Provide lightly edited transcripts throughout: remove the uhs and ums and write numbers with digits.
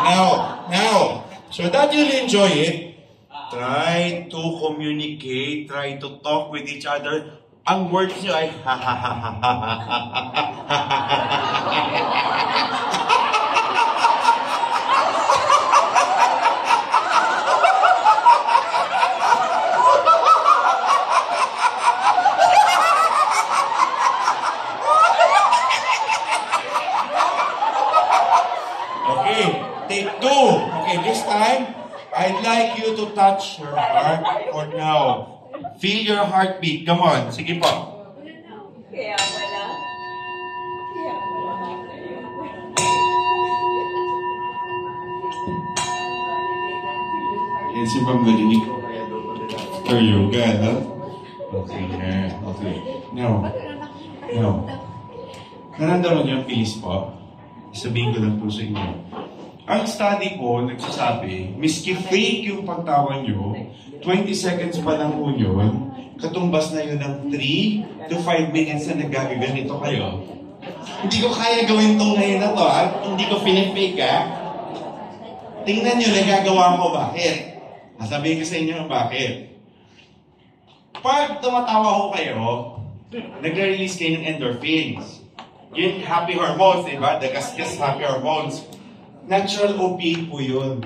Now, so that you'll enjoy it, try to communicate, try to talk with each other. Ang words nyo ay ha ha ha ha ha ha ha ha. Okay, take two. Okay, this time, I'd like you to touch your heart for now. Feel your heartbeat. Come on. Sige po. Kaya wala. Yan si Ma'am narinig ko. For yoga, no? Okay, okay. Now. Naramdaman niyo ang pilis po? Sabihin ko lang po sa inyo. Ang study po, nagsasabi, miski fake yung pagtawa nyo, 20 seconds pa lang po yun, katumbas na yun ng 3 to 5 minutes na nagagaganito kayo. Hindi ko kaya gawin itong ngayon na to, ha? Hindi ko pinifake, ha? Tingnan nyo, nagagawa ko bakit. Sabihin ko sa inyo bakit. Pag tumatawa ko kayo, nagre-release kayo ng endorphins. Yung happy hormones, diba? The gas happy hormones. Natural opiate po yun.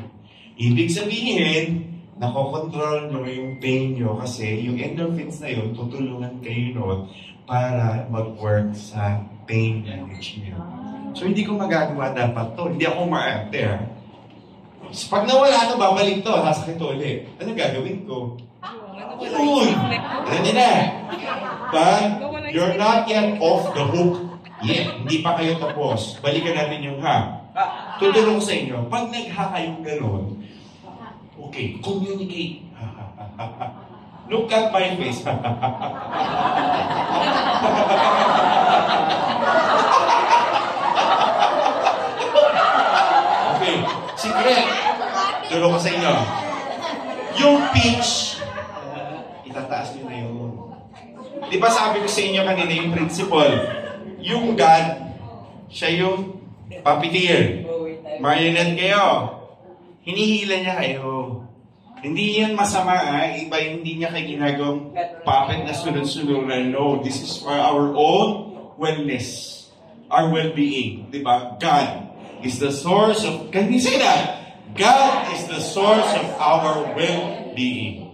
Ibig sabihin, nakokontrol nyo yung pain nyo kasi yung endorphins na yun, tutulungan kayo nun para mag-work sa pain management. So, hindi ko magagawa dapat to. Hindi ako ma-acte, ha? So, pag nawala ito, babalik to. Sasakit to ulit. Ano gagawin ko? Yun! Ano na? But, you're not yet off the hook. Hindi pa kayo tapos. Balikan natin yung ha. Tutulong sa inyo. Pag nagha kayong gano'n, okay, communicate. Look at my face. Okay, secret. Tulong ko sa inyo. Yung pitch, itataas nyo na yun. Di ba sabi ko sa inyo kanina yung principle? Yung God, siya yung papitir. Marionette kayo. Hinihila niya kayo. Hindi yan masama, ha? Iba hindi niya kayo ginagawang puppet na sunod-sunod na no. This is for our own wellness. Our well-being. Diba? God is the source of... Can you say that? God is the source of our well-being.